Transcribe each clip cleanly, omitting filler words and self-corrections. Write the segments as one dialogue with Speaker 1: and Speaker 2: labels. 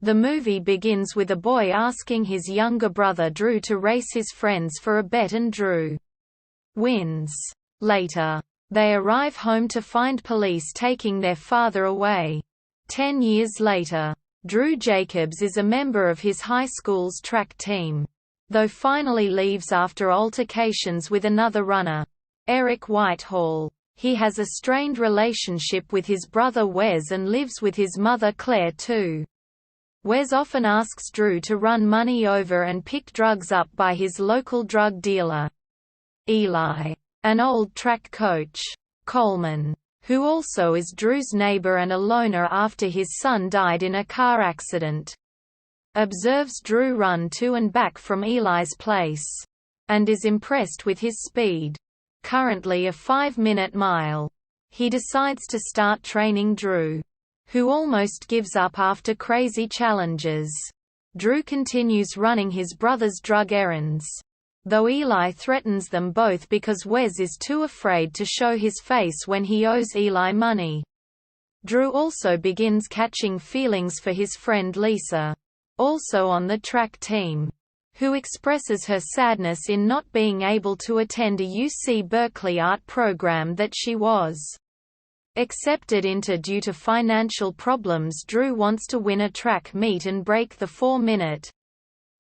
Speaker 1: The movie begins with a boy asking his younger brother Drew to race his friends for a bet, and Drew wins. Later, they arrive home to find police taking their father away. 10 years later, Drew Jacobs is a member of his high school's track team, though finally leaves after altercations with another runner, Eric Whitehall. He has a strained relationship with his brother Wes and lives with his mother Claire too. Wes often asks Drew to run money over and pick drugs up by his local drug dealer. Eli, an old track coach, Coleman, who also is Drew's neighbor and a loner after his son died in a car accident, observes Drew run to and back from Eli's place, and is impressed with his speed, currently a 5-minute mile. He decides to start training Drew, who almost gives up after crazy challenges. Drew continues running his brother's drug errands, though Eli threatens them both because Wes is too afraid to show his face when he owes Eli money. Drew also begins catching feelings for his friend Lisa, also on the track team, who expresses her sadness in not being able to attend a UC Berkeley art program that she was accepted into due to financial problems. Drew wants to win a track meet and break the 4-minute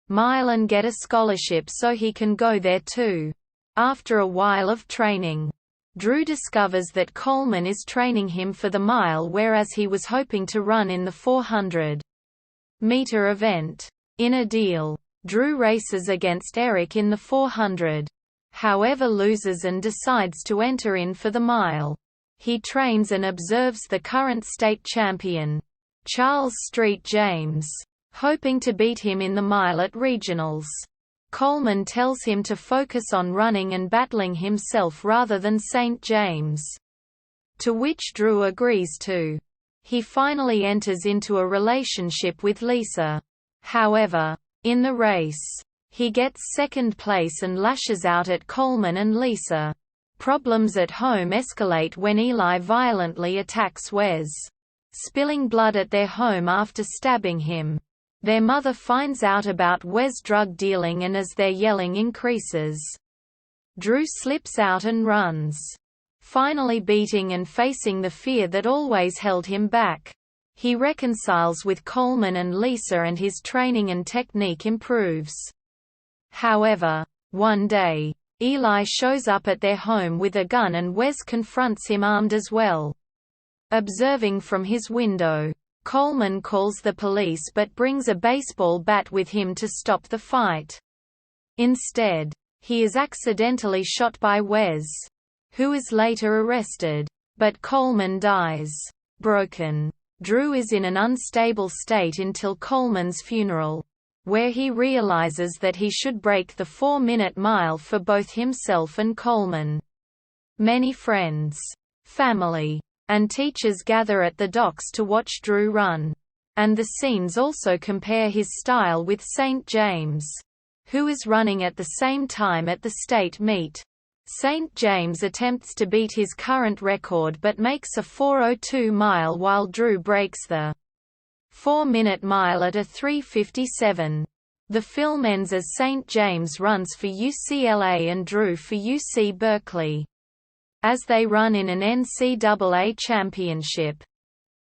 Speaker 1: mile and get a scholarship so he can go there too. After a while of training, Drew discovers that Coleman is training him for the mile, whereas he was hoping to run in the 400-meter event. In a deal, Drew races against Eric in the 400, however loses and decides to enter in for the mile. He trains and observes the current state champion, Charles Street James, hoping to beat him in the mile at regionals. Coleman tells him to focus on running and battling himself rather than St. James, to which Drew agrees to. He finally enters into a relationship with Lisa. However, in the race, he gets second place and lashes out at Coleman and Lisa. Problems at home escalate when Eli violently attacks Wes, spilling blood at their home after stabbing him. Their mother finds out about Wes' drug dealing, and as their yelling increases, Drew slips out and runs, finally beating and facing the fear that always held him back. He reconciles with Coleman and Lisa and his training and technique improves. However, one day, Eli shows up at their home with a gun and Wes confronts him armed as well. Observing from his window, Coleman calls the police but brings a baseball bat with him to stop the fight. Instead, he is accidentally shot by Wes, who is later arrested. But Coleman dies. Broken, Drew is in an unstable state until Coleman's funeral, where he realizes that he should break the 4-minute mile for both himself and Coleman. Many friends, family, and teachers gather at the docks to watch Drew run. And the scenes also compare his style with St. James, who is running at the same time at the state meet. St. James attempts to beat his current record but makes a 4:02 mile while Drew breaks the 4-minute mile at a 3:57. The film ends as St. James runs for UCLA and Drew for UC Berkeley, as they run in an NCAA championship.